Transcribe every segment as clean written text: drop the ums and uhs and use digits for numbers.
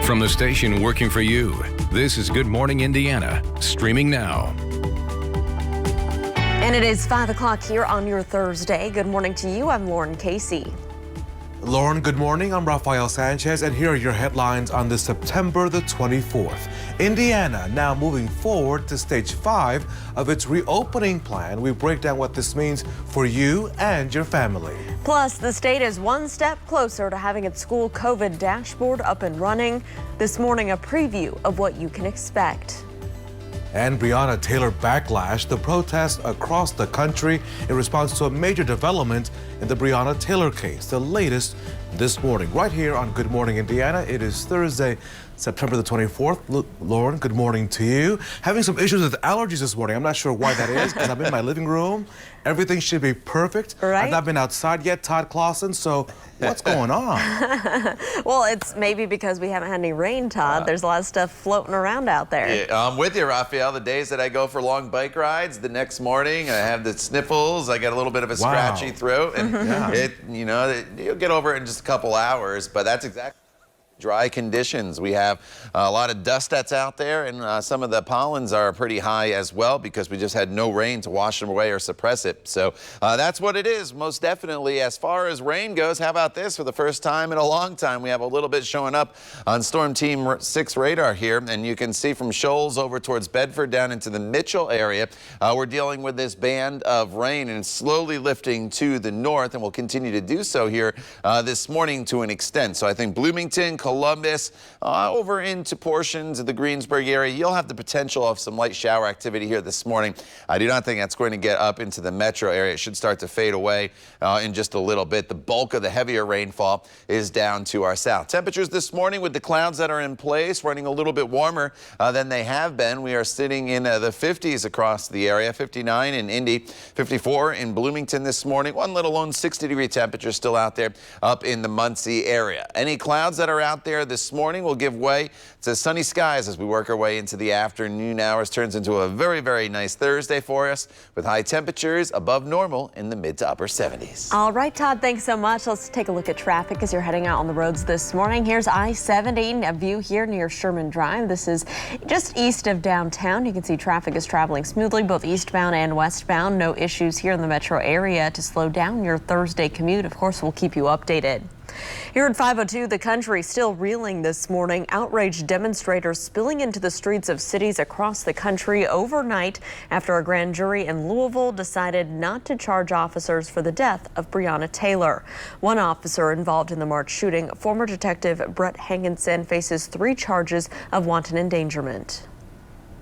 From the station working for you, this is Good Morning Indiana, streaming now. And it is 5 o'clock here on your Thursday. Good morning to you. I'm Lauren Casey. Lauren, good morning. I'm Rafael Sanchez, and here are your headlines on this September the 24th. Indiana now moving forward to stage 5 of its reopening plan. We break down what this means for you and your family. Plus, the state is one step closer to having its school COVID dashboard up and running. This morning, a preview of what you can expect. And Breonna Taylor backlash, the protests across the country in response to a major development in the Breonna Taylor case. The latest this morning, right here on Good Morning Indiana. It is Thursday, September the 24th. Lauren, good morning to you. Having some issues with allergies this morning. I'm not sure why that is, because I'm in my living room. Everything should be perfect. Right? I've not been outside yet, Todd Clausen, so what's going on? Well, it's maybe because we haven't had any rain, Todd. There's a lot of stuff floating around out there. Yeah, I'm with you, Rafael. The days that I go for long bike rides, the next morning I have the sniffles. I get a little bit of a scratchy throat, and you'll get over it in just a couple hours. But that's exactly dry conditions. We have a lot of dust that's out there, and some of the pollens are pretty high as well because we just had no rain to wash them away or suppress it. So that's what it is, most definitely. As far as rain goes, how about this? For the first time in a long time, we have a little bit showing up on Storm Team 6 radar here, and you can see from Shoals over towards Bedford down into the Mitchell area, we're dealing with this band of rain, and it's slowly lifting to the north, and will continue to do so here this morning to an extent. So I think Bloomington, Columbus, over into portions of the Greensburg area, you'll have the potential of some light shower activity here this morning. I do not think that's going to get up into the metro area. It should start to fade away in just a little bit. The bulk of the heavier rainfall is down to our south. Temperatures this morning with the clouds that are in place running a little bit warmer than they have been. We are sitting in the 50s across the area, 59 in Indy, 54 in Bloomington this morning. One let alone 60-degree temperature still out there up in the Muncie area. Any clouds that are out there this morning will give way to sunny skies as we work our way into the afternoon hours. Turns into a very, very nice Thursday for us with high temperatures above normal in the mid to upper 70s. All right, Todd, thanks so much. Let's take a look at traffic as you're heading out on the roads this morning. Here's I-70, a view here near Sherman Drive. This is just east of downtown. You can see traffic is traveling smoothly, both eastbound and westbound. No issues here in the metro area to slow down your Thursday commute. Of course, we'll keep you updated. Here at 502, the country still reeling this morning. Outraged demonstrators spilling into the streets of cities across the country overnight after a grand jury in Louisville decided not to charge officers for the death of Breonna Taylor. One officer involved in the March shooting, former detective Brett Hankinson, faces 3 charges of wanton endangerment.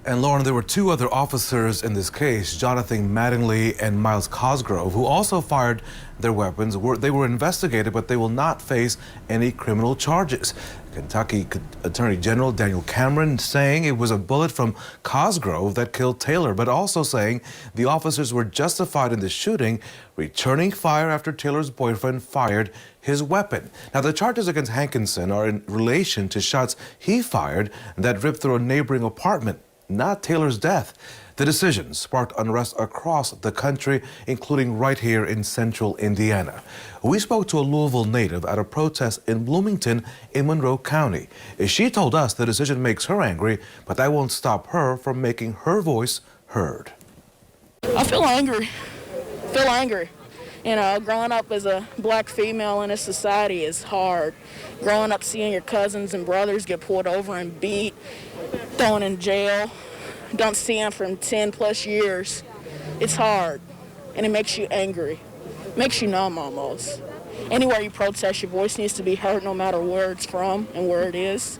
And Lauren, there were 2 other officers in this case, Jonathan Mattingly and Miles Cosgrove, who also fired their weapons. They were investigated, but they will not face any criminal charges. Kentucky Attorney General Daniel Cameron saying it was a bullet from Cosgrove that killed Taylor, but also saying the officers were justified in the shooting, returning fire after Taylor's boyfriend fired his weapon. Now, the charges against Hankinson are in relation to shots he fired that ripped through a neighboring apartment, not Taylor's death. The decision sparked unrest across the country, including right here in central Indiana. We spoke to a Louisville native at a protest in Bloomington in Monroe County. She told us the decision makes her angry, but that won't stop her from making her voice heard. I feel angry. You know, growing up as a black female in this society is hard. Growing up seeing your cousins and brothers get pulled over and beat, thrown in jail, don't see them for 10 plus years. It's hard, and it makes you angry. Makes you numb almost. Anywhere you protest, your voice needs to be heard no matter where it's from and where it is.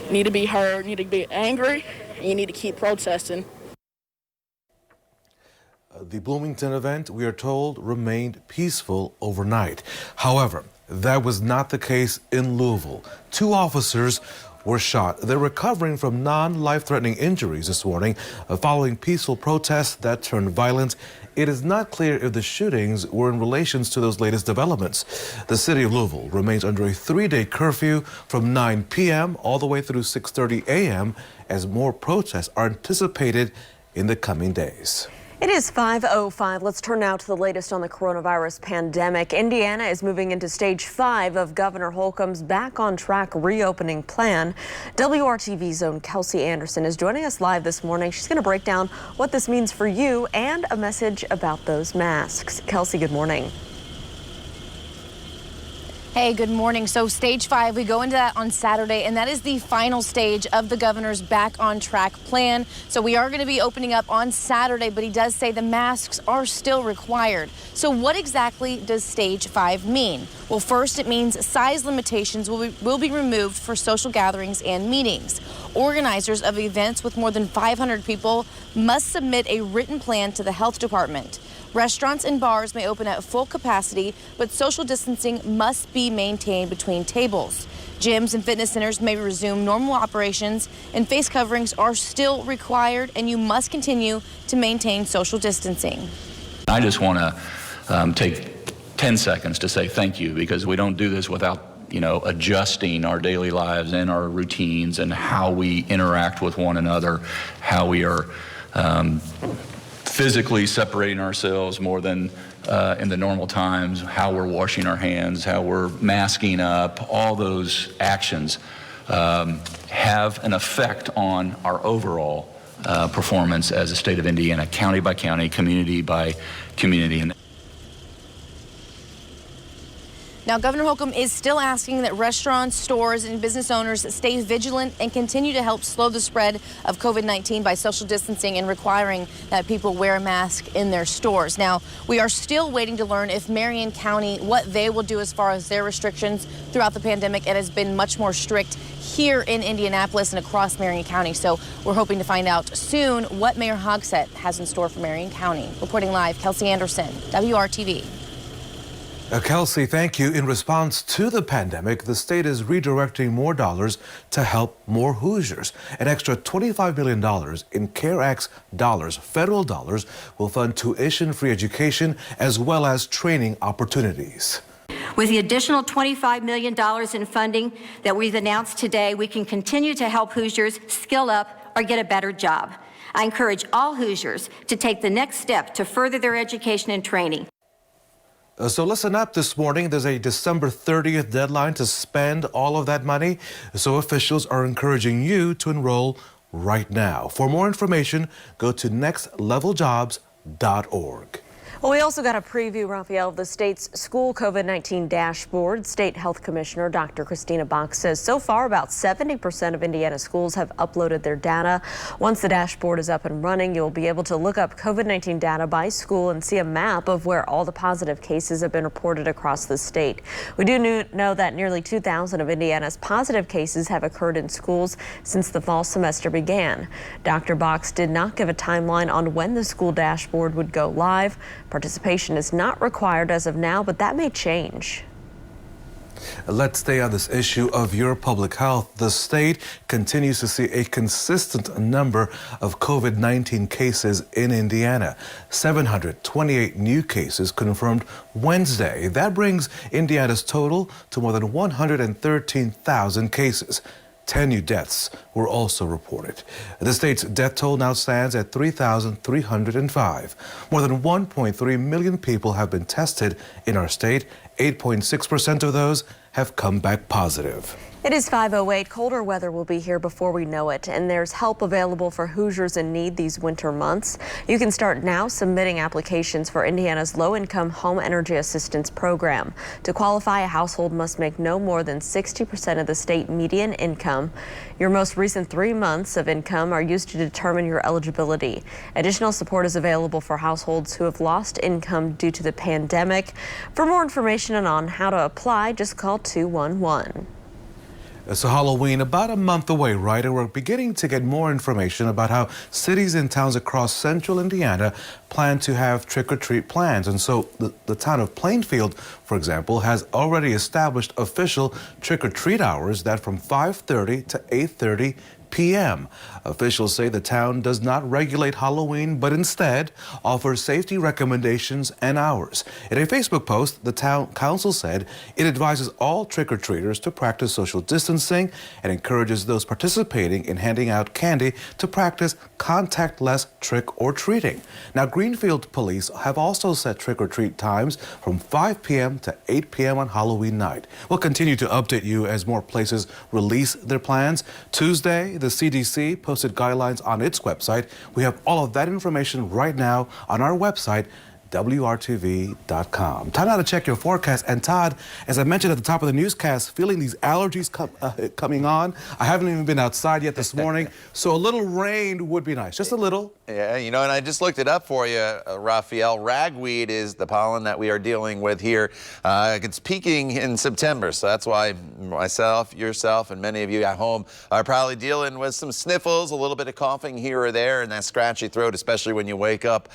You need to be heard, you need to be angry, and you need to keep protesting. The Bloomington event, we are told, remained peaceful overnight. However, that was not the case in Louisville. 2 officers were shot. They're recovering from non-life-threatening injuries this morning following peaceful protests that turned violent. It is not clear if the shootings were in relation to those latest developments. The city of Louisville remains under a 3-day curfew from 9 p.m. all the way through 6:30 a.m. as more protests are anticipated in the coming days. It is 5:05. Let's turn now to the latest on the coronavirus pandemic. Indiana is moving into stage 5 of Governor Holcomb's back on track reopening plan. WRTV's own Kelsey Anderson is joining us live this morning. She's going to break down what this means for you and a message about those masks. Kelsey, good morning. Hey, good morning. So stage 5, we go into that on Saturday, and that is the final stage of the governor's back on track plan. So we are going to be opening up on Saturday, but he does say the masks are still required. So what exactly does stage 5 mean? Well, first, it means size limitations will be removed for social gatherings and meetings. Organizers of events with more than 500 people must submit a written plan to the health department. Restaurants and bars may open at full capacity, but social distancing must be maintained between tables. Gyms and fitness centers may resume normal operations, and face coverings are still required, and you must continue to maintain social distancing. I just want to take 10 seconds to say thank you, because we don't do this without adjusting our daily lives and our routines and how we interact with one another, how we are physically separating ourselves more than in the normal times, how we're washing our hands, how we're masking up. All those actions have an effect on our overall performance as a state of Indiana, county by county, community by community. Now, Governor Holcomb is still asking that restaurants, stores, and business owners stay vigilant and continue to help slow the spread of COVID-19 by social distancing and requiring that people wear a mask in their stores. Now, we are still waiting to learn if Marion County, what they will do as far as their restrictions throughout the pandemic. It has been much more strict here in Indianapolis and across Marion County. So we're hoping to find out soon what Mayor Hogsett has in store for Marion County. Reporting live, Kelsey Anderson, WRTV. Kelsey, thank you. In response to the pandemic, the state is redirecting more dollars to help more Hoosiers. An extra $25 million in CARE Act dollars, federal dollars, will fund tuition-free education as well as training opportunities. With the additional $25 million in funding that we've announced today, we can continue to help Hoosiers skill up or get a better job. I encourage all Hoosiers to take the next step to further their education and training. So listen up this morning. There's a December 30th deadline to spend all of that money. So officials are encouraging you to enroll right now. For more information, go to nextleveljobs.org. Well, we also got a preview, Raphael, of the state's school COVID-19 dashboard. State Health Commissioner Dr. Christina Bach says so far about 70% of Indiana schools have uploaded their data. Once the dashboard is up and running, you'll be able to look up COVID-19 data by school and see a map of where all the positive cases have been reported across the state. We do know that nearly 2,000 of Indiana's positive cases have occurred in schools since the fall semester began. Dr. Bach did not give a timeline on when the school dashboard would go live. Participation is not required as of now, but that may change. Let's stay on this issue of your public health. The state continues to see a consistent number of COVID-19 cases in Indiana. 728 new cases confirmed Wednesday. That brings Indiana's total to more than 113,000 cases. 10 new deaths were also reported. The state's death toll now stands at 3,305. More than 1.3 million people have been tested in our state. 8.6% of those have come back positive. It is 5:08. Colder weather will be here before we know it, and there's help available for Hoosiers in need these winter months. You can start now submitting applications for Indiana's low-income home energy assistance program. To qualify, a household must make no more than 60% of the state median income. Your most recent 3 months of income are used to determine your eligibility. Additional support is available for households who have lost income due to the pandemic. For more information on how to apply, just call 211. So Halloween about a month away, right? And we're beginning to get more information about how cities and towns across central Indiana plan to have trick-or-treat plans. And so the town of Plainfield, for example, has already established official trick-or-treat hours that from 5:30 to 8:30 p.m. Officials say the town does not regulate Halloween, but instead offers safety recommendations and hours. In a Facebook post, the town council said it advises all trick-or-treaters to practice social distancing and encourages those participating in handing out candy to practice contactless trick-or-treating. Now, Greenfield police have also set trick-or-treat times from 5 p.m. to 8 p.m. on Halloween night. We'll continue to update you as more places release their plans. Tuesday, the CDC posted guidelines on its website. We have all of that information right now on our website, WRTV.com. Time now to check your forecast. And Todd, as I mentioned at the top of the newscast, feeling these allergies coming on. I haven't even been outside yet this morning, so a little rain would be nice, just a little. Yeah, you know, and I just looked it up for you, Raphael. Ragweed is the pollen that we are dealing with here. It's peaking in September, so that's why myself, yourself, and many of you at home are probably dealing with some sniffles, a little bit of coughing here or there, and that scratchy throat, especially when you wake up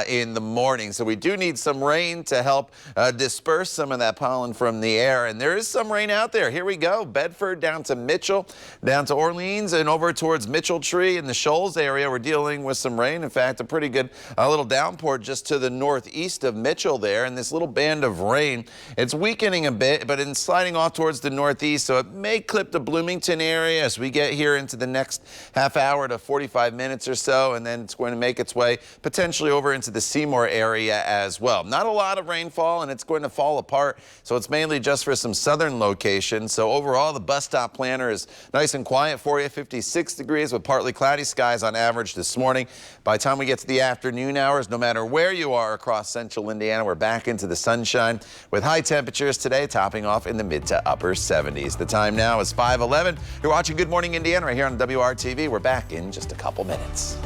in the morning. So we do need some rain to help disperse some of that pollen from the air, and there is some rain out there. Here we go. Bedford down to Mitchell, down to Orleans, and over towards Mitchell Tree in the Shoals area. We're dealing with some rain. In fact, a pretty good little downpour just to the northeast of Mitchell there, and this little band of rain, it's weakening a bit, but it's sliding off towards the northeast, so it may clip the Bloomington area as we get here into the next half hour to 45 minutes or so, and then it's going to make its way potentially over into the Seymour area as well. Not a lot of rainfall, and it's going to fall apart, so it's mainly just for some southern locations. So overall, the bus stop planner is nice and quiet for you, 56 degrees with partly cloudy skies on average this morning. By the time we get to the afternoon hours, no matter where you are across central Indiana, we're back into the sunshine with high temperatures today topping off in the mid to upper 70s. The time now is 5:11. You're watching Good Morning Indiana right here on WRTV. We're back in just a couple minutes.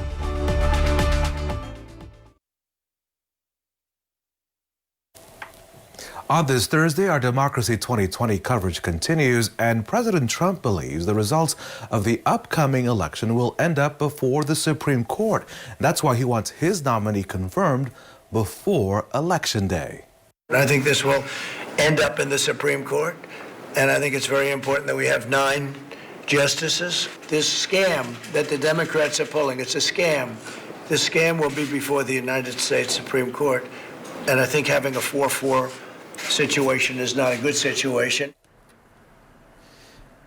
On this Thursday, our Democracy 2020 coverage continues, and President Trump believes the results of the upcoming election will end up before the Supreme Court. That's why he wants his nominee confirmed before Election Day. I think this will end up in the Supreme Court, and I think it's very important that we have 9 justices. This scam that the Democrats are pulling, it's a scam. This scam will be before the United States Supreme Court, and I think having a 4-4 situation is not a good situation.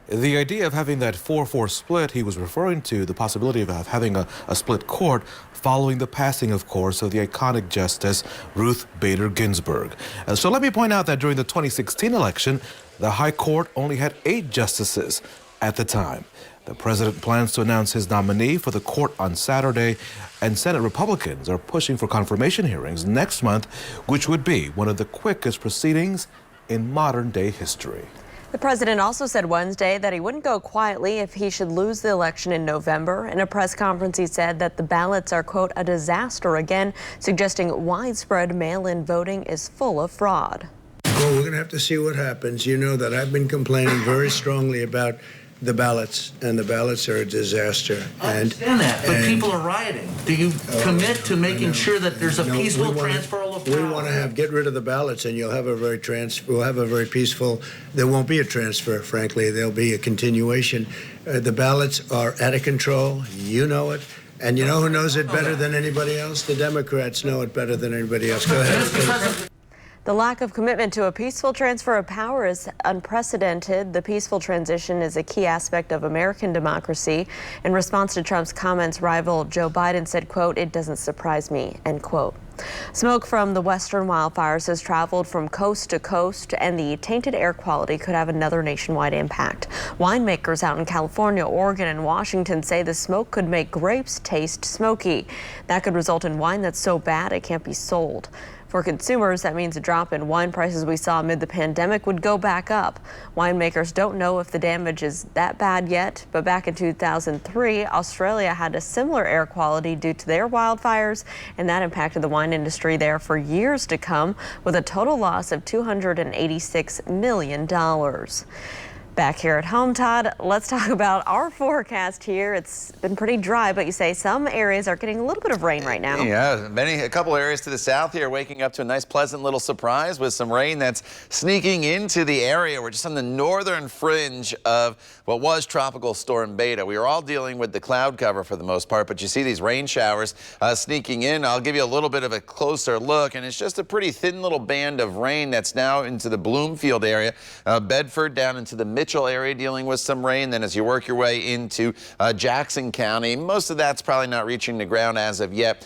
The idea of having that 4-4 split, he was referring to the possibility of having a split court following the passing, of course, of the iconic Justice Ruth Bader Ginsburg. So let me point out that during the 2016 election, the High Court only had 8 justices at the time. The president plans to announce his nominee for the court on Saturday, and Senate Republicans are pushing for confirmation hearings next month, which would be one of the quickest proceedings in modern-day history. The president also said Wednesday that he wouldn't go quietly if he should lose the election in November. In a press conference, he said that the ballots are, quote, a disaster, again suggesting widespread mail-in voting is full of fraud. Well, we're going to have to see what happens. You know that I've been complaining very strongly about the ballots, and the ballots are a disaster. I understand that, but people are rioting. Do you commit to making sure that there's a peaceful transfer of power? We want to get rid of the ballots, and you'll have a very peaceful. There won't be a transfer, frankly. There'll be a continuation. The ballots are out of control. You know it. And you know who knows it better than anybody else? The Democrats know it better than anybody else. Go ahead. The lack of commitment to a peaceful transfer of power is unprecedented. The peaceful transition is a key aspect of American democracy. In response to Trump's comments, rival Joe Biden said, quote, it doesn't surprise me, end quote. Smoke from the western wildfires has traveled from coast to coast, and the tainted air quality could have another nationwide impact. Winemakers out in California, Oregon, and Washington say the smoke could make grapes taste smoky. That could result in wine that's so bad it can't be sold. For consumers, that means a drop in wine prices we saw amid the pandemic would go back up. Winemakers don't know if the damage is that bad yet, but back in 2003, Australia had a similar air quality due to their wildfires, and that impacted the wine industry there for years to come, with a total loss of $286 million. Back here at home, Todd, let's talk about our forecast here. It's been pretty dry, but you say some areas are getting a little bit of rain right now. Yeah, a couple areas to the south here waking up to a nice pleasant little surprise with some rain that's sneaking into the area. We're just on the northern fringe of what was Tropical Storm Beta. We are all dealing with the cloud cover for the most part, but you see these rain showers sneaking in. I'll give you a little bit of a closer look, and it's just a pretty thin little band of rain that's now into the Bloomfield area, Bedford down into the Mitchell area dealing with some rain. Then as you work your way into Jackson County, most of that's probably not reaching the ground as of yet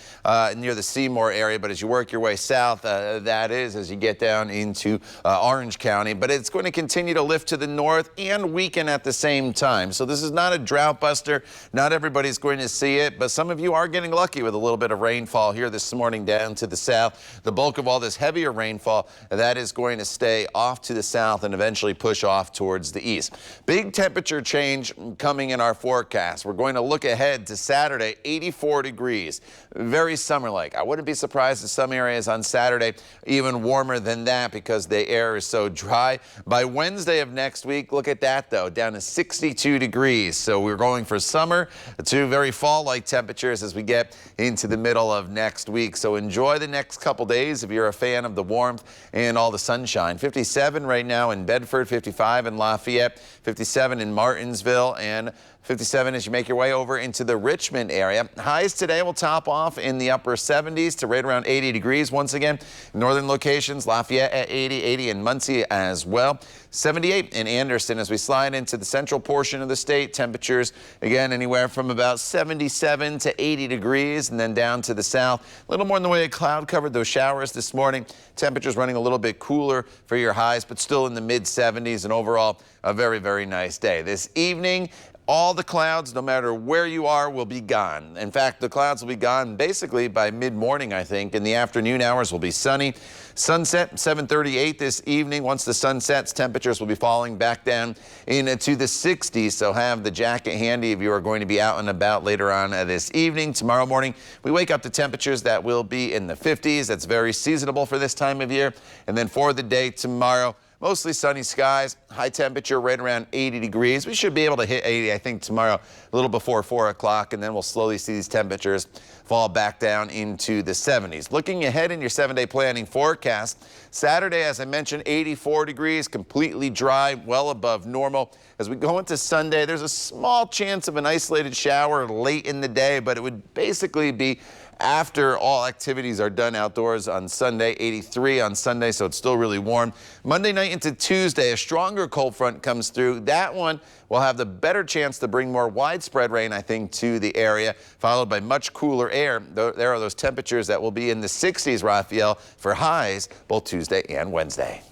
near the Seymour area, but as you work your way south, that is as you get down into Orange County. But it's going to continue to lift to the north and weaken at the same time. So this is not a drought buster. Not everybody's going to see it, but some of you are getting lucky with a little bit of rainfall here this morning down to the south. The bulk of all this heavier rainfall, that is going to stay off to the south and eventually push off towards the east. Big temperature change coming in our forecast. We're going to look ahead to Saturday, 84 degrees. Very summer-like. I wouldn't be surprised if some areas on Saturday even warmer than that because the air is so dry. By Wednesday of next week, look at that though, down to 62 degrees. So we're going for summer to very fall-like temperatures as we get into the middle of next week. So enjoy the next couple days if you're a fan of the warmth and all the sunshine. 57 right now in Bedford, 55 in Lafayette, 57 in Martinsville, and 57 as you make your way over into the Richmond area. Highs today will top off in the upper 70s to right around 80 degrees once again. Northern locations, Lafayette at 80, 80 in Muncie as well. 78 in Anderson as we slide into the central portion of the state. Temperatures, again, anywhere from about 77 to 80 degrees, and then down to the south. A little more in the way of cloud covered, those showers this morning. Temperatures running a little bit cooler for your highs, but still in the mid-70s, and overall a very, very nice day. This evening, all the clouds, no matter where you are, will be gone. In fact, the clouds will be gone basically by mid-morning, I think. In the afternoon hours will be sunny. Sunset, 7:38 this evening. Once the sun sets, temperatures will be falling back down into the 60s. So have the jacket handy if you are going to be out and about later on this evening. Tomorrow morning, we wake up to temperatures that will be in the 50s. That's very seasonable for this time of year. And then for the day tomorrow, mostly sunny skies, high temperature right around 80 degrees. We should be able to hit 80, I think, tomorrow a little before 4 o'clock, and then we'll slowly see these temperatures fall back down into the 70s. Looking ahead in your 7-day planning forecast, Saturday, as I mentioned, 84 degrees, completely dry, well above normal. As we go into Sunday, there's a small chance of an isolated shower late in the day, but it would basically be after all activities are done outdoors on Sunday. 83 on Sunday, so it's still really warm. Monday night into Tuesday, a stronger cold front comes through. That one will have the better chance to bring more widespread rain, I think, to the area, followed by much cooler air. There are those temperatures that will be in the 60s, Raphael, for highs both Tuesday and Wednesday.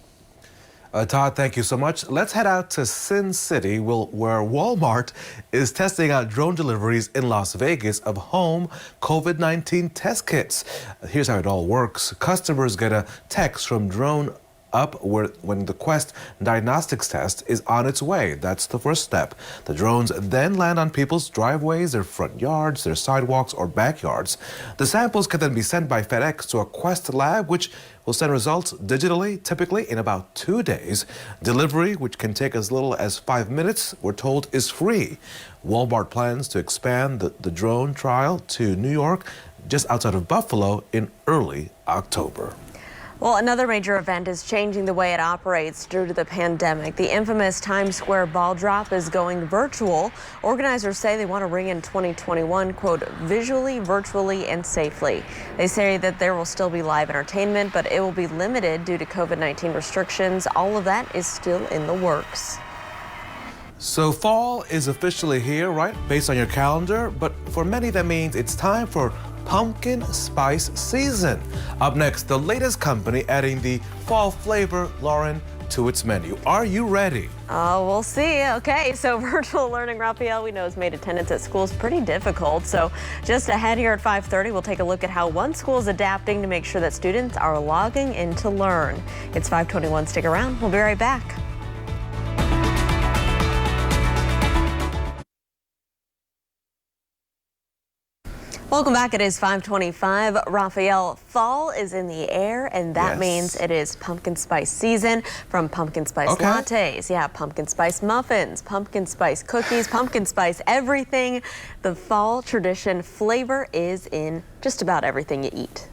Todd, thank you so much. Let's head out to Sin City, where Walmart is testing out drone deliveries in Las Vegas of home COVID-19 test kits. Here's how it all works. Customers get a text from Drone Up when the Quest diagnostics test is on its way. That's the first step. The drones then land on people's driveways, their front yards, their sidewalks, or backyards. The samples can then be sent by FedEx to a Quest lab, which will send results digitally, typically in about 2 days. Delivery, which can take as little as 5 minutes, we're told is free. Walmart plans to expand the drone trial to New York, just outside of Buffalo, in early October. Well, another major event is changing the way it operates due to the pandemic. The infamous Times Square ball drop is going virtual. Organizers say they want to ring in 2021, quote, visually, virtually, and safely. They say that there will still be live entertainment, but it will be limited due to COVID-19 restrictions. All of that is still in the works. So fall is officially here, right? Based on your calendar, but for many that means it's time for pumpkin spice season. Up next, the latest company adding the fall flavor, Lauren, to its menu. Are you ready? Oh, we'll see. Okay, so virtual learning, Raphael, we know has made attendance at schools pretty difficult. So just ahead here at 5:30, we'll take a look at how one school is adapting to make sure that students are logging in to learn. It's 5:21. Stick around. We'll be right back. Welcome back. It is 5:25. Raphael, fall is in the air, and that means it is pumpkin spice season. From pumpkin spice lattes, pumpkin spice muffins, pumpkin spice cookies, pumpkin spice everything. The fall tradition flavor is in just about everything you eat.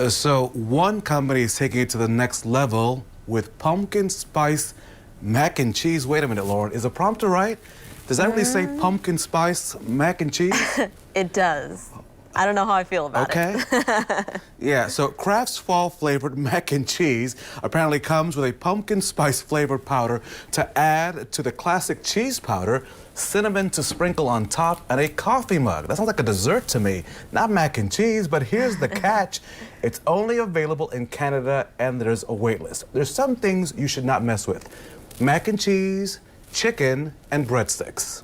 So one company is taking it to the next level with pumpkin spice mac and cheese. Wait a minute, Lauren. Is the prompter right? Does that really say pumpkin spice mac and cheese? It does. I don't know how I feel about it. Yeah, so Kraft's fall flavored mac and cheese apparently comes with a pumpkin spice flavored powder to add to the classic cheese powder, cinnamon to sprinkle on top, and a coffee mug. That sounds like a dessert to me. Not mac and cheese, but here's the catch. It's only available in Canada and there's a wait list. There's some things you should not mess with. Mac and cheese, chicken, and breadsticks.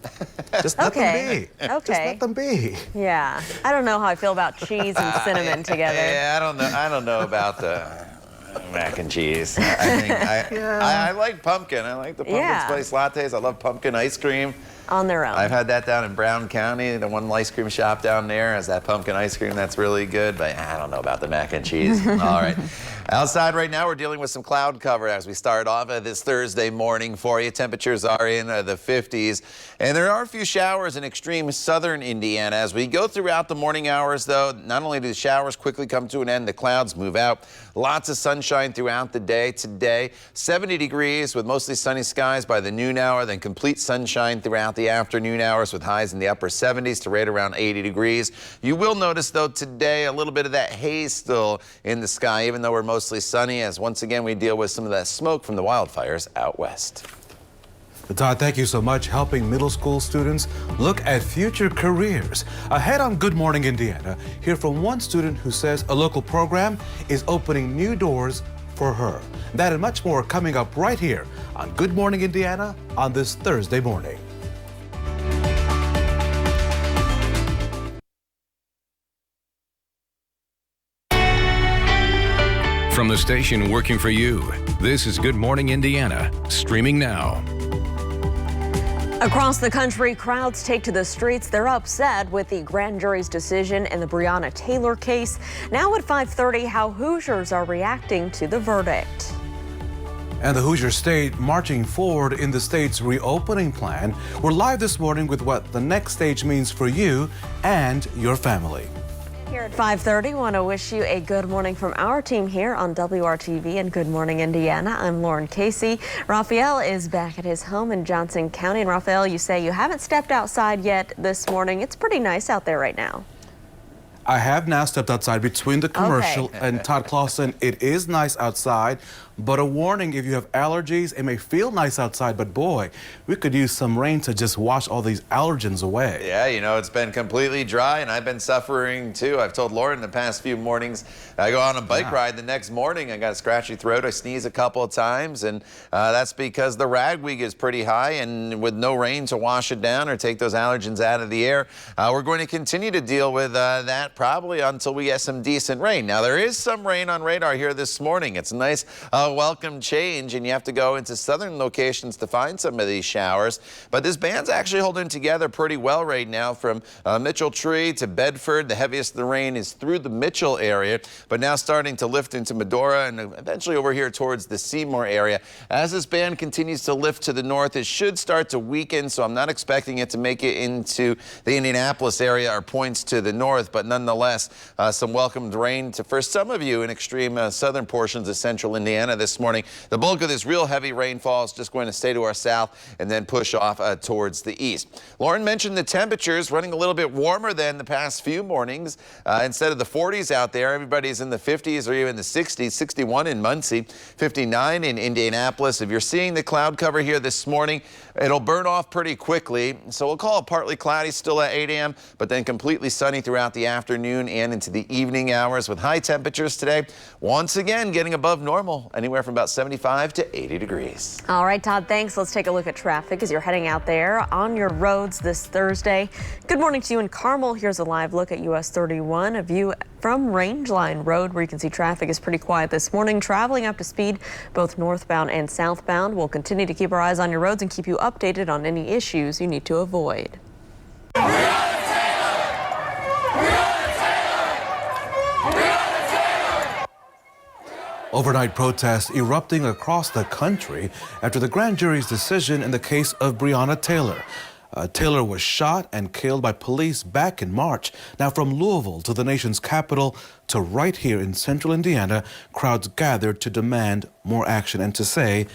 Just let them be. Just let them be. Yeah. I don't know how I feel about cheese and cinnamon together. Yeah, I don't know about the mac and cheese. I like pumpkin. I like the pumpkin spice lattes. I love pumpkin ice cream. On their own. I've had that down in Brown County. The one ice cream shop down there has that pumpkin ice cream. That's really good, but I don't know about the mac and cheese. All right. Outside right now, we're dealing with some cloud cover as we start off this Thursday morning for you. Temperatures are in the 50s, and there are a few showers in extreme southern Indiana. As we go throughout the morning hours, though, not only do the showers quickly come to an end, the clouds move out. Lots of sunshine throughout the day today. 70 degrees with mostly sunny skies by the noon hour, then complete sunshine throughout the afternoon hours with highs in the upper 70s to right around 80 degrees. You will notice, though, today a little bit of that haze still in the sky, even though we're mostly sunny, as once again we deal with some of that smoke from the wildfires out west. Todd, thank you so much, helping middle school students look at future careers. Ahead on Good Morning Indiana, hear from one student who says a local program is opening new doors for her. That and much more coming up right here on Good Morning Indiana on this Thursday morning. From the station working for you, this is Good Morning Indiana, streaming now. Across the country, crowds take to the streets. They're upset with the grand jury's decision in the Breonna Taylor case. Now at 5:30, how Hoosiers are reacting to the verdict. And the Hoosier State marching forward in the state's reopening plan. We're live this morning with what the next stage means for you and your family. Here at 5:30, want to wish you a good morning from our team here on WRTV and Good Morning Indiana. I'm Lauren Casey. Raphael is back at his home in Johnson County. And Raphael, you say you haven't stepped outside yet this morning. It's pretty nice out there right now. I have now stepped outside between the commercial and Todd Clausen. It is nice outside, but a warning, if you have allergies, it may feel nice outside, but boy, we could use some rain to just wash all these allergens away. Yeah, you know, it's been completely dry, and I've been suffering too. I've told Lauren the past few mornings, I go on a bike ride the next morning, I got a scratchy throat, I sneeze a couple of times, and that's because the ragweed is pretty high, and with no rain to wash it down or take those allergens out of the air, we're going to continue to deal with that probably until we get some decent rain. Now, there is some rain on radar here this morning. It's a nice welcome change, and you have to go into southern locations to find some of these showers. But this band's actually holding together pretty well right now from Mitchell Tree to Bedford. The heaviest of the rain is through the Mitchell area, but now starting to lift into Medora and eventually over here towards the Seymour area. As this band continues to lift to the north, it should start to weaken, so I'm not expecting it to make it into the Indianapolis area or points to the north, but nonetheless, some welcomed rain for some of you in extreme southern portions of central Indiana this morning. The bulk of this real heavy rainfall is just going to stay to our south and then push off towards the east. Lauren mentioned the temperatures running a little bit warmer than the past few mornings. Instead of the 40s out there, everybody's in the 50s or even the 60s, 61 in Muncie, 59 in Indianapolis. If you're seeing the cloud cover here this morning, it'll burn off pretty quickly. So we'll call it partly cloudy still at 8 a.m., but then completely sunny throughout the afternoon and into the evening hours with high temperatures today. Once again, getting above normal, anywhere from about 75 to 80 degrees. All right, Todd, thanks. Let's take a look at traffic as you're heading out there on your roads this Thursday. Good morning to you in Carmel. Here's a live look at US 31, a view from Rangeline Road where you can see traffic is pretty quiet this morning. Traveling up to speed both northbound and southbound. We'll continue to keep our eyes on your roads and keep you updated on any issues you need to avoid. Breonna Taylor! Breonna Taylor! Overnight protests erupting across the country after the grand jury's decision in the case of Breonna Taylor. Taylor was shot and killed by police back in March. Now, from Louisville to the nation's capital to right here in central Indiana, crowds gathered to demand more action and to say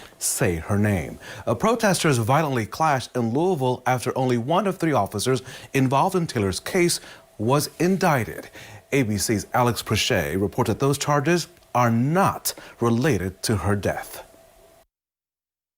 her name. Protesters violently clashed in Louisville after only one of 3 officers involved in Taylor's case was indicted. ABC's Alex Prochet reports that those charges are not related to her death.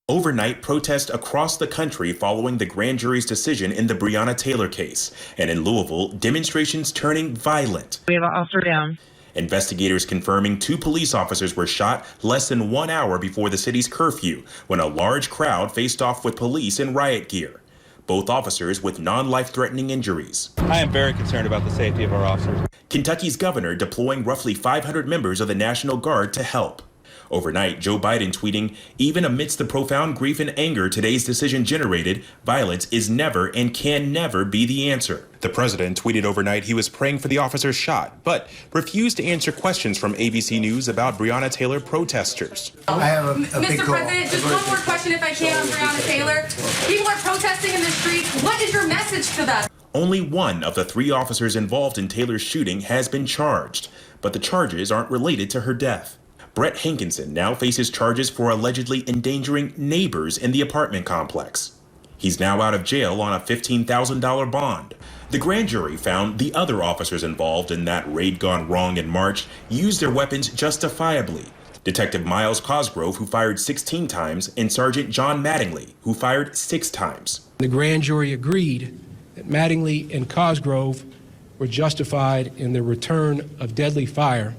Overnight protests across the country following the grand jury's decision in the Breonna Taylor case. And in Louisville, demonstrations turning violent. We have an officer down. Investigators confirming 2 police officers were shot less than 1 hour before the city's curfew when a large crowd faced off with police in riot gear. Both officers with non-life-threatening injuries. I am very concerned about the safety of our officers. Kentucky's governor deploying roughly 500 members of the National Guard to help. Overnight, Joe Biden tweeting, even amidst the profound grief and anger today's decision generated, violence is never and can never be the answer. The president tweeted overnight he was praying for the officers shot, but refused to answer questions from ABC News about Breonna Taylor protesters. I have a big Mr. call. President, just one more question if I can on Breonna Taylor. People are protesting in the streets. What is your message to them? Only one of the 3 officers involved in Taylor's shooting has been charged, but the charges aren't related to her death. Brett Hankinson now faces charges for allegedly endangering neighbors in the apartment complex. He's now out of jail on a $15,000 bond. The grand jury found the other officers involved in that raid gone wrong in March used their weapons justifiably. Detective Miles Cosgrove, who fired 16 times, and Sergeant John Mattingly, who fired 6 times. The grand jury agreed that Mattingly and Cosgrove were justified in the return of deadly fire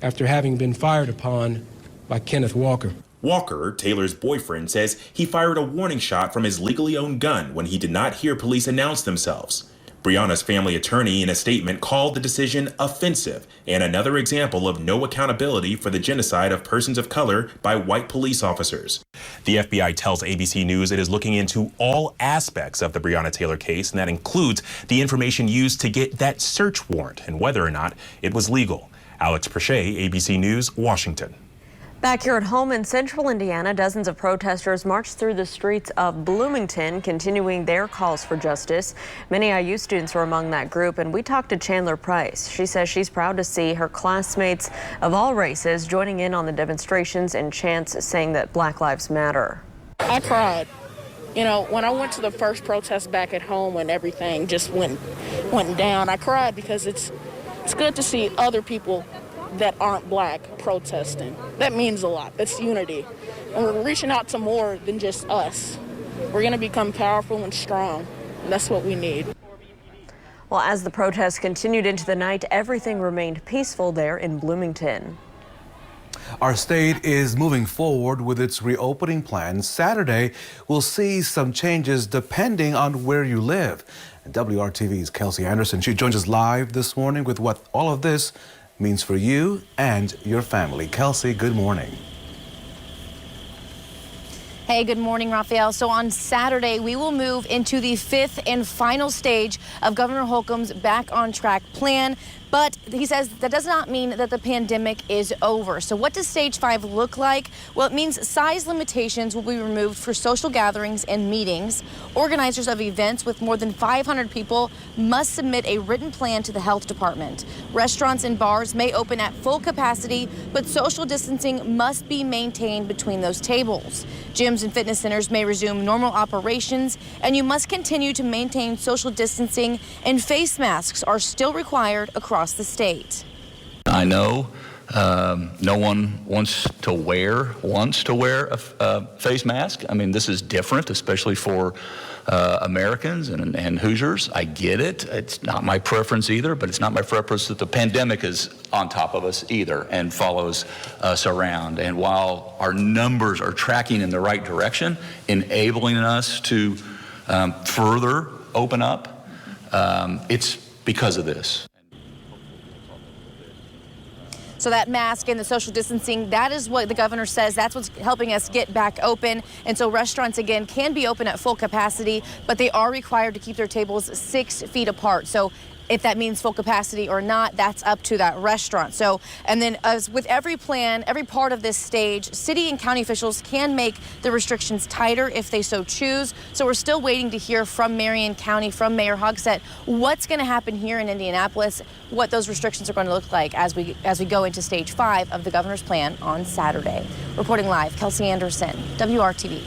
after having been fired upon by Kenneth Walker. Walker, Taylor's boyfriend, says he fired a warning shot from his legally owned gun when he did not hear police announce themselves. Breonna's family attorney in a statement called the decision offensive and another example of no accountability for the genocide of persons of color by white police officers. The FBI tells ABC News it is looking into all aspects of the Breonna Taylor case, and that includes the information used to get that search warrant and whether or not it was legal. Alex Prochet, ABC News, Washington. Back here at home in central Indiana, dozens of protesters marched through the streets of Bloomington, continuing their calls for justice. Many IU students were among that group, and we talked to Chandler Price. She says she's proud to see her classmates of all races joining in on the demonstrations and chants saying that Black Lives Matter. I cried. You know, when I went to the first protest back at home when everything just went down, I cried because it's good to see other people that aren't black protesting. That means a lot. That's unity. And we're reaching out to more than just us. We're going to become powerful and strong. And that's what we need. Well, as the protests continued into the night, everything remained peaceful there in Bloomington. Our state is moving forward with its reopening plans. Saturday, we'll see some changes depending on where you live. WRTV's Kelsey Anderson, she joins us live this morning with what all of this means for you and your family. Kelsey, good morning. Hey, good morning, Raphael. So on Saturday, we will move into the 5th and final stage of Governor Holcomb's Back on Track plan. But he says that does not mean that the pandemic is over. So what does stage 5 look like? Well, it means size limitations will be removed for social gatherings and meetings. Organizers of events with more than 500 people must submit a written plan to the health department. Restaurants and bars may open at full capacity, but social distancing must be maintained between those tables. Gyms and fitness centers may resume normal operations, and you must continue to maintain social distancing, and face masks are still required across the state. I know no one wants to wear a face mask. I mean, this is different, especially for Americans and Hoosiers. I get it. It's not my preference either, but it's not my preference that the pandemic is on top of us either and follows us around. And while our numbers are tracking in the right direction, enabling us to further open up, it's because of this. So that mask and the social distancing, that is what the governor says. That's what's helping us get back open. And so restaurants, again, can be open at full capacity, but they are required to keep their tables 6 feet apart. So If that means full capacity or not, that's up to that restaurant. So, and then as with every plan, every part of this stage, city and county officials can make the restrictions tighter if they so choose. So we're still waiting to hear from Marion County, from Mayor Hogsett, what's going to happen here in Indianapolis, what those restrictions are going to look like as we go into stage 5 of the governor's plan on Saturday. Reporting live, Kelsey Anderson, WRTV.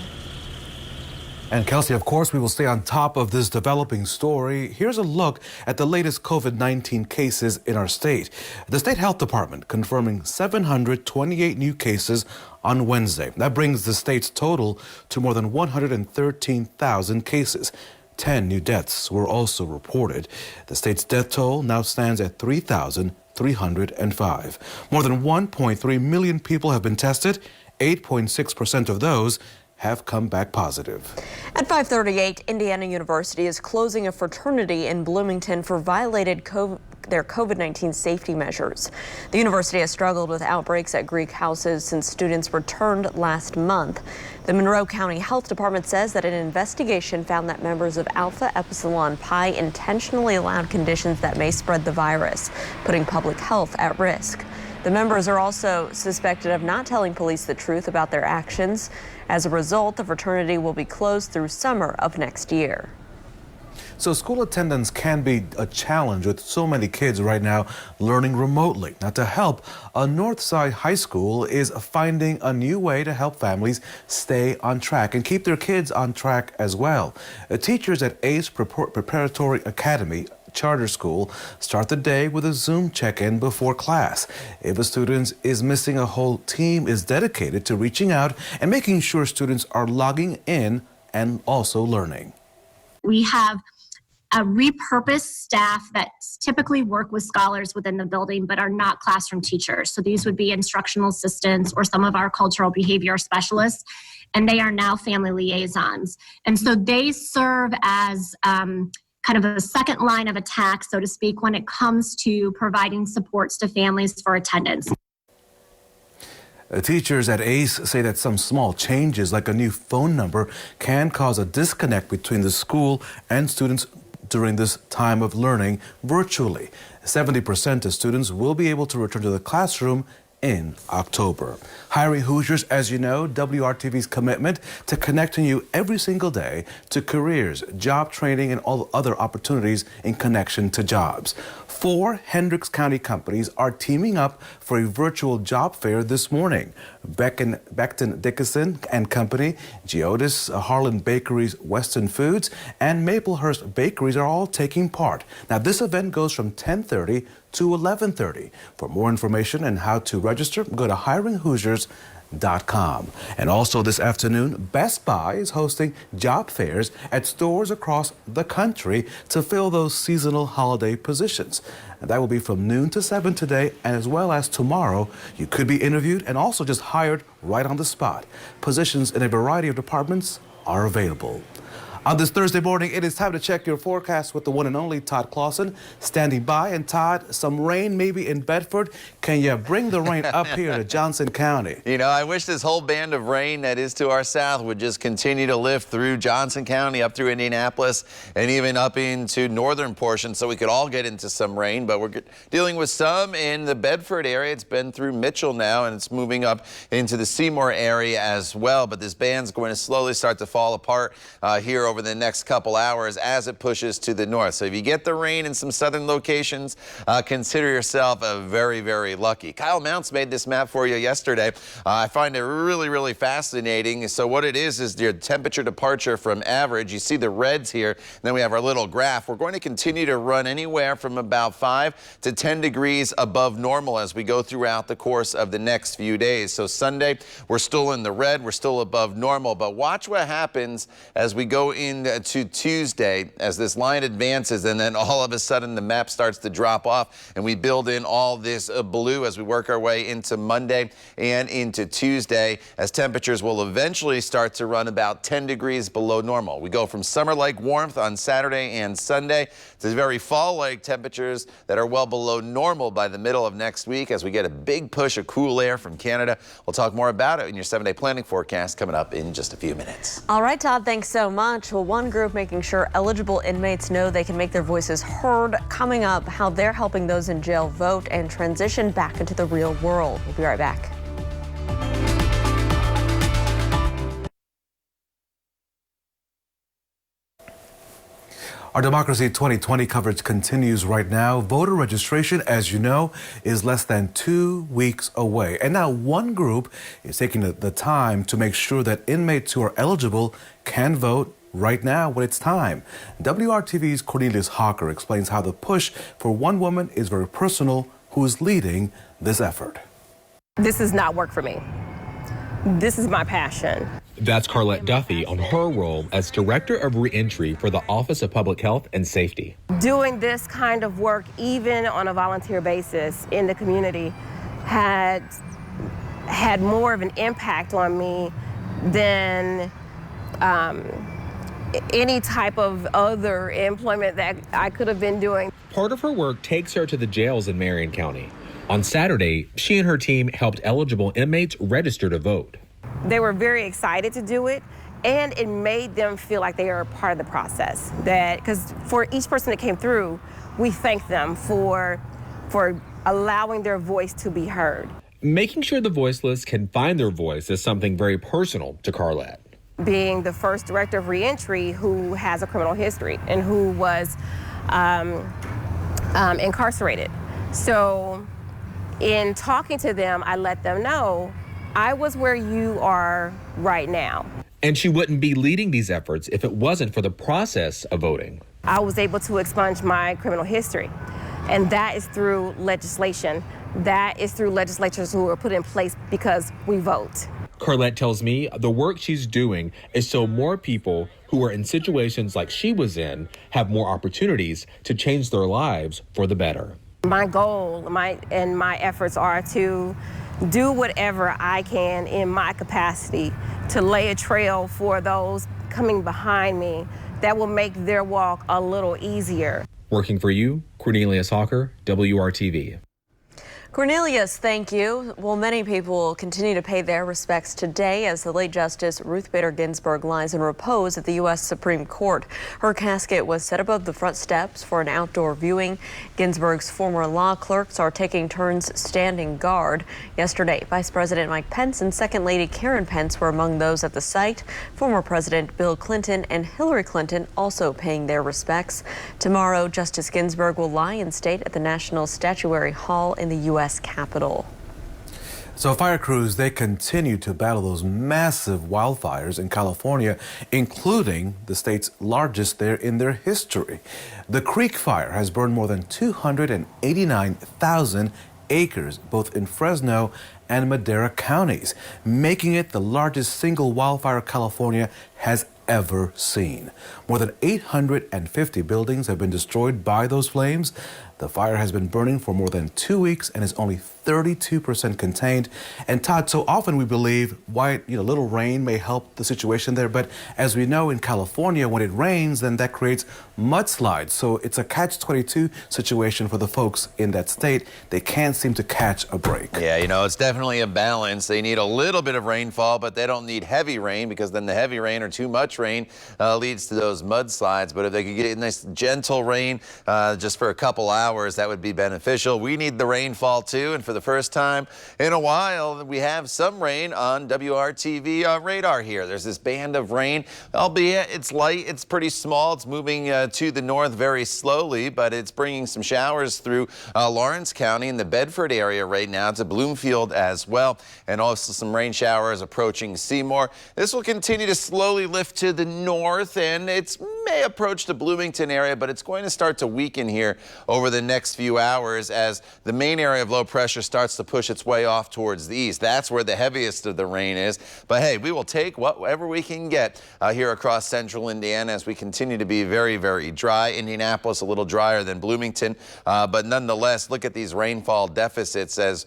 And Kelsey, of course, we will stay on top of this developing story. Here's a look at the latest COVID-19 cases in our state. The state health department confirming 728 new cases on Wednesday. That brings the state's total to more than 113,000 cases. 10 new deaths were also reported. The state's death toll now stands at 3,305. More than 1.3 million people have been tested. 8.6% of those have come back positive. At 5:38, Indiana University is closing a fraternity in Bloomington for violated their COVID-19 safety measures. The university has struggled with outbreaks at Greek houses since students returned last month. The Monroe County Health Department says that an investigation found that members of Alpha Epsilon Pi intentionally allowed conditions that may spread the virus, putting public health at risk. The members are also suspected of not telling police the truth about their actions. As a result, the fraternity will be closed through summer of next year. So school attendance can be a challenge with so many kids right now learning remotely. Now, to help, Northside High School is finding a new way to help families stay on track and keep their kids on track as well. Teachers at ACE Preparatory Academy charter school start the day with a Zoom check-in before class. If a student is missing, a whole team is dedicated to reaching out and making sure students are logging in and also learning. We have a repurposed staff that typically work with scholars within the building but are not classroom teachers. So these would be instructional assistants or some of our cultural behavior specialists, and they are now family liaisons. And so they serve as kind of a second line of attack, so to speak, when it comes to providing supports to families for attendance. Teachers at ACE say that some small changes, like a new phone number, can cause a disconnect between the school and students during this time of learning virtually. 70% of students will be able to return to the classroom in October. Hiring Hoosiers, as you know, WRTV's commitment to connecting you every single day to careers, job training, and all other opportunities in connection to jobs. 4 Hendricks County companies are teaming up for a virtual job fair this morning. Becton Dickinson and Company, Geodis, Harlan Bakeries, Weston Foods, and Maplehurst Bakeries are all taking part. Now, this event goes from 10:30 to 11:30. For more information and how to register, go to hiringhoosiers.com. And also this afternoon, Best Buy is hosting job fairs at stores across the country to fill those seasonal holiday positions. And that will be from noon to 7 today, and as well as tomorrow. You could be interviewed and also just hired right on the spot. Positions in a variety of departments are available. On this Thursday morning, it is time to check your forecast with the one and only Todd Clausen standing by. And Todd, some rain maybe in Bedford. Can you bring the rain up here to Johnson County? You know, I wish this whole band of rain that is to our south would just continue to lift through Johnson County, up through Indianapolis, and even up into northern portions so we could all get into some rain. But we're dealing with some in the Bedford area. It's been through Mitchell now, and it's moving up into the Seymour area as well. But this band's going to slowly start to fall apart here over the next couple hours as it pushes to the north. So if you get the rain in some southern locations, consider yourself very, very lucky. Kyle Mounts made this map for you yesterday. I find it really, really fascinating. So what it is your temperature departure from average. You see the reds here, and then we have our little graph. We're going to continue to run anywhere from about 5 to 10 degrees above normal as we go throughout the course of the next few days. So Sunday, we're still in the red. We're still above normal, but watch what happens as we go into Tuesday as this line advances, and then all of a sudden the map starts to drop off and we build in all this blue as we work our way into Monday and into Tuesday, as temperatures will eventually start to run about 10 degrees below normal. We go from summer-like warmth on Saturday and Sunday to very fall-like temperatures that are well below normal by the middle of next week as we get a big push of cool air from Canada. We'll talk more about it in your 7-day planning forecast coming up in just a few minutes. All right, Todd, thanks so much. watch. Well, one group making sure eligible inmates know they can make their voices heard. Coming up, how they're helping those in jail vote and transition back into the real world. We'll be right back. Our Democracy 2020 coverage continues right now. Voter registration, as you know, is less than 2 weeks away. And now one group is taking the time to make sure that inmates who are eligible can vote right now when it's time. WRTV's Cornelius Hawker explains how the push for one woman is very personal, who is leading this effort. This is not work for me. This is my passion. That's Carlette Duffy on her role as Director of Reentry for the Office of Public Health and Safety. Doing this kind of work, even on a volunteer basis in the community, had more of an impact on me than any type of other employment that I could have been doing. Part of her work takes her to the jails in Marion County. On Saturday, she and her team helped eligible inmates register to vote. They were very excited to do it, and it made them feel like they are a part of the process. Because for each person that came through, we thank them for allowing their voice to be heard. Making sure the voiceless can find their voice is something very personal to Carlette. Being the first Director of Reentry who has a criminal history and who was incarcerated. So in talking to them, I let them know I was where you are right now. And she wouldn't be leading these efforts if it wasn't for the process of voting. I was able to expunge my criminal history, and that is through legislation. That is through legislatures who are put in place because we vote. Carlette tells me the work she's doing is so more people who are in situations like she was in have more opportunities to change their lives for the better. My goal and my efforts are to do whatever I can in my capacity to lay a trail for those coming behind me that will make their walk a little easier. Working for you, Cornelius Hawker, WRTV. Cornelius, thank you. Well, many people will continue to pay their respects today as the late Justice Ruth Bader Ginsburg lies in repose at the U.S. Supreme Court. Her casket was set above the front steps for an outdoor viewing. Ginsburg's former law clerks are taking turns standing guard. Yesterday, Vice President Mike Pence and Second Lady Karen Pence were among those at the site. Former President Bill Clinton and Hillary Clinton also paying their respects. Tomorrow, Justice Ginsburg will lie in state at the National Statuary Hall in the U.S. Capitol. So fire crews, they continue to battle those massive wildfires in California, including the state's largest there in their history. The Creek Fire has burned more than 289,000 acres, both in Fresno and Madera counties, making it the largest single wildfire California has ever seen. More than 850 buildings have been destroyed by those flames. The fire has been burning for more than 2 weeks and is only 32% contained. And Todd, so often we believe little rain may help the situation there, but as we know in California, when it rains, then that creates mudslides. So it's a catch-22 situation for the folks in that state. They can't seem to catch a break. Yeah, it's definitely a balance. They need a little bit of rainfall, but they don't need heavy rain, because then the heavy rain or too much rain leads to those mudslides. But if they could get a nice gentle rain just for a couple hours, that would be beneficial. We need the rainfall too, and for the first time in a while, we have some rain on WRTV radar here. There's this band of rain, albeit it's light, it's pretty small. It's moving to the north very slowly, but it's bringing some showers through Lawrence County and the Bedford area right now to Bloomfield as well, and also some rain showers approaching Seymour. This will continue to slowly lift to the north, and it may approach the Bloomington area, but it's going to start to weaken here over the next few hours as the main area of low pressure starts to push its way off towards the east. That's where the heaviest of the rain is. But hey, we will take whatever we can get here across central Indiana as we continue to be very, very dry. Indianapolis a little drier than Bloomington, but nonetheless, look at these rainfall deficits as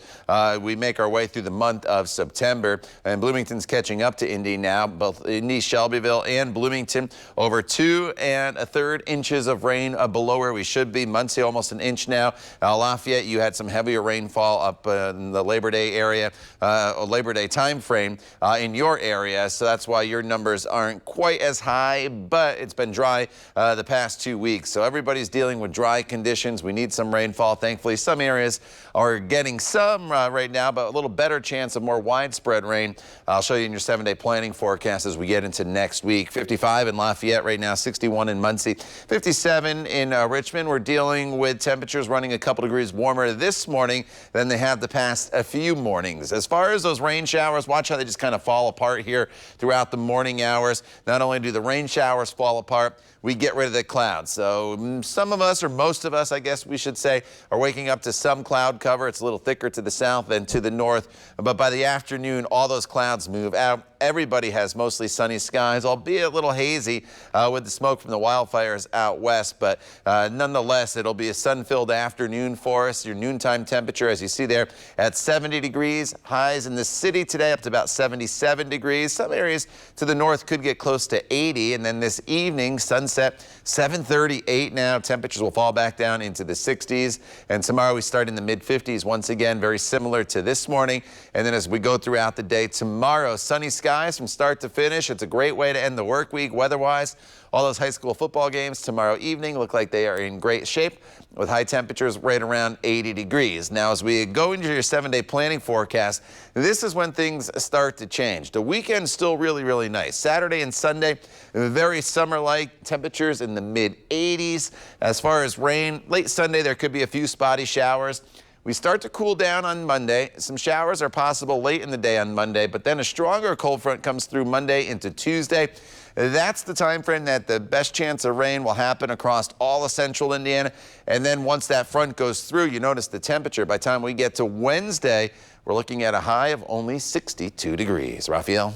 we make our way through the month of September. And Bloomington's catching up to Indy now. Both Indy, Shelbyville, and Bloomington over 2 2 1/3 inches of rain below where we should be. Muncie almost an inch now. Lafayette, you had some heavier rainfall up in the Labor Day area, Labor Day time frame in your area. So that's why your numbers aren't quite as high, but it's been dry the past 2 weeks. So everybody's dealing with dry conditions. We need some rainfall. Thankfully, some areas are getting some right now, but a little better chance of more widespread rain. I'll show you in your 7-day planning forecast as we get into next week. 55 in Lafayette right now, 61 in Muncie, 57 in Richmond. We're dealing with temperatures running a couple degrees warmer this morning than they have the past few mornings. As far as those rain showers, watch how they just kind of fall apart here throughout the morning hours. Not only do the rain showers fall apart, we get rid of the clouds. So some of us, or most of us, I guess we should say, are waking up to some cloud cover. It's a little thicker to the south than to the north. But by the afternoon, all those clouds move out. Everybody has mostly sunny skies, albeit a little hazy with the smoke from the wildfires out west. But nonetheless, it'll be a sun-filled afternoon for us. Your noontime temperature, as you see there, at 70 degrees. Highs in the city today up to about 77 degrees. Some areas to the north could get close to 80. And then this evening, sunset, 7:38 now. Temperatures will fall back down into the 60s. And tomorrow we start in the mid-50s once again, very similar to this morning. And then as we go throughout the day, tomorrow, sunny skies from start to finish. It's a great way to end the work week weather-wise. All those high school football games tomorrow evening look like they are in great shape with high temperatures right around 80 degrees. Now, as we go into your 7-day planning forecast, this is when things start to change. The weekend's still really, really nice. Saturday and Sunday, very summer-like temperatures in the mid-80s. As far as rain, late Sunday, there could be a few spotty showers. We start to cool down on Monday. Some showers are possible late in the day on Monday, but then a stronger cold front comes through Monday into Tuesday. That's the time frame that the best chance of rain will happen across all of central Indiana. And then once that front goes through, you notice the temperature. By the time we get to Wednesday, we're looking at a high of only 62 degrees. Raphael?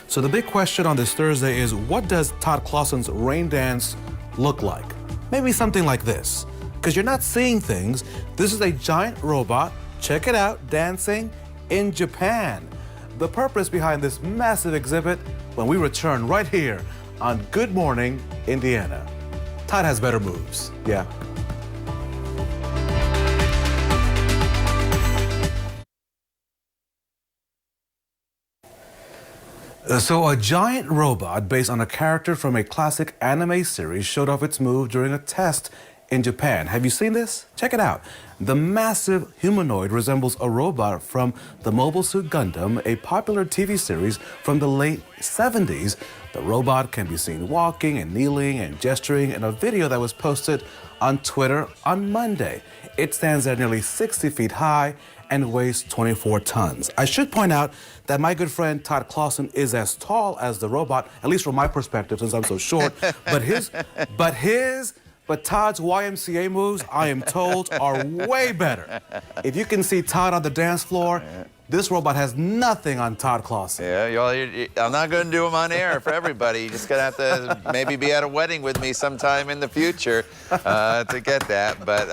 So the big question on this Thursday is, what does Todd Clausen's rain dance look like? Maybe something like this. Because you're not seeing things. This is a giant robot, check it out, dancing in Japan. The purpose behind this massive exhibit when we return right here on Good Morning Indiana. Todd has better moves, yeah. So a giant robot based on a character from a classic anime series showed off its move during a test in Japan. Have you seen this? Check it out. The massive humanoid resembles a robot from the Mobile Suit Gundam, a popular TV series from the late 70s. The robot can be seen walking and kneeling and gesturing in a video that was posted on Twitter on Monday. It stands at nearly 60 feet high and weighs 24 tons. I should point out that my good friend Todd Clausen is as tall as the robot, at least from my perspective since I'm so short, but Todd's YMCA moves, I am told, are way better. If you can see Todd on the dance floor, this robot has nothing on Todd Clausen. Yeah, I'm not going to do them on air for everybody. You're just going to have to maybe be at a wedding with me sometime in the future to get that. But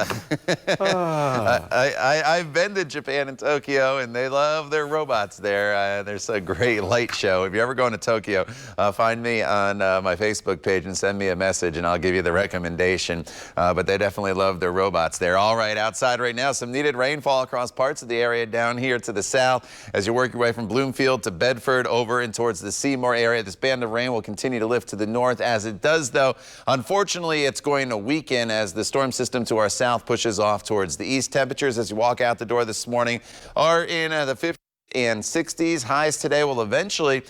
I've been to Japan and Tokyo, and they love their robots there. There's a great light show. If you're ever going to Tokyo, find me on my Facebook page and send me a message, and I'll give you the recommendation. But they definitely love their robots there. All right, outside right now, some needed rainfall across parts of the area down here to the south. As you work your way from Bloomfield to Bedford over and towards the Seymour area, this band of rain will continue to lift to the north. As it does, though, unfortunately, it's going to weaken as the storm system to our south pushes off towards the east. Temperatures as you walk out the door this morning are in the 50s and 60s. Highs today will eventually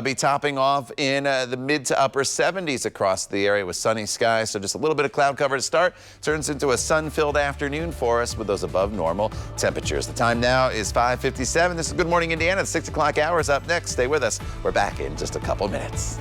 be topping off in the mid to upper 70s across the area with sunny skies. So just a little bit of cloud cover to start. Turns into a sun-filled afternoon for us with those above normal temperatures. The time now is 5:57. This is Good Morning Indiana. The 6 o'clock hour is up next. Stay with us. We're back in just a couple minutes.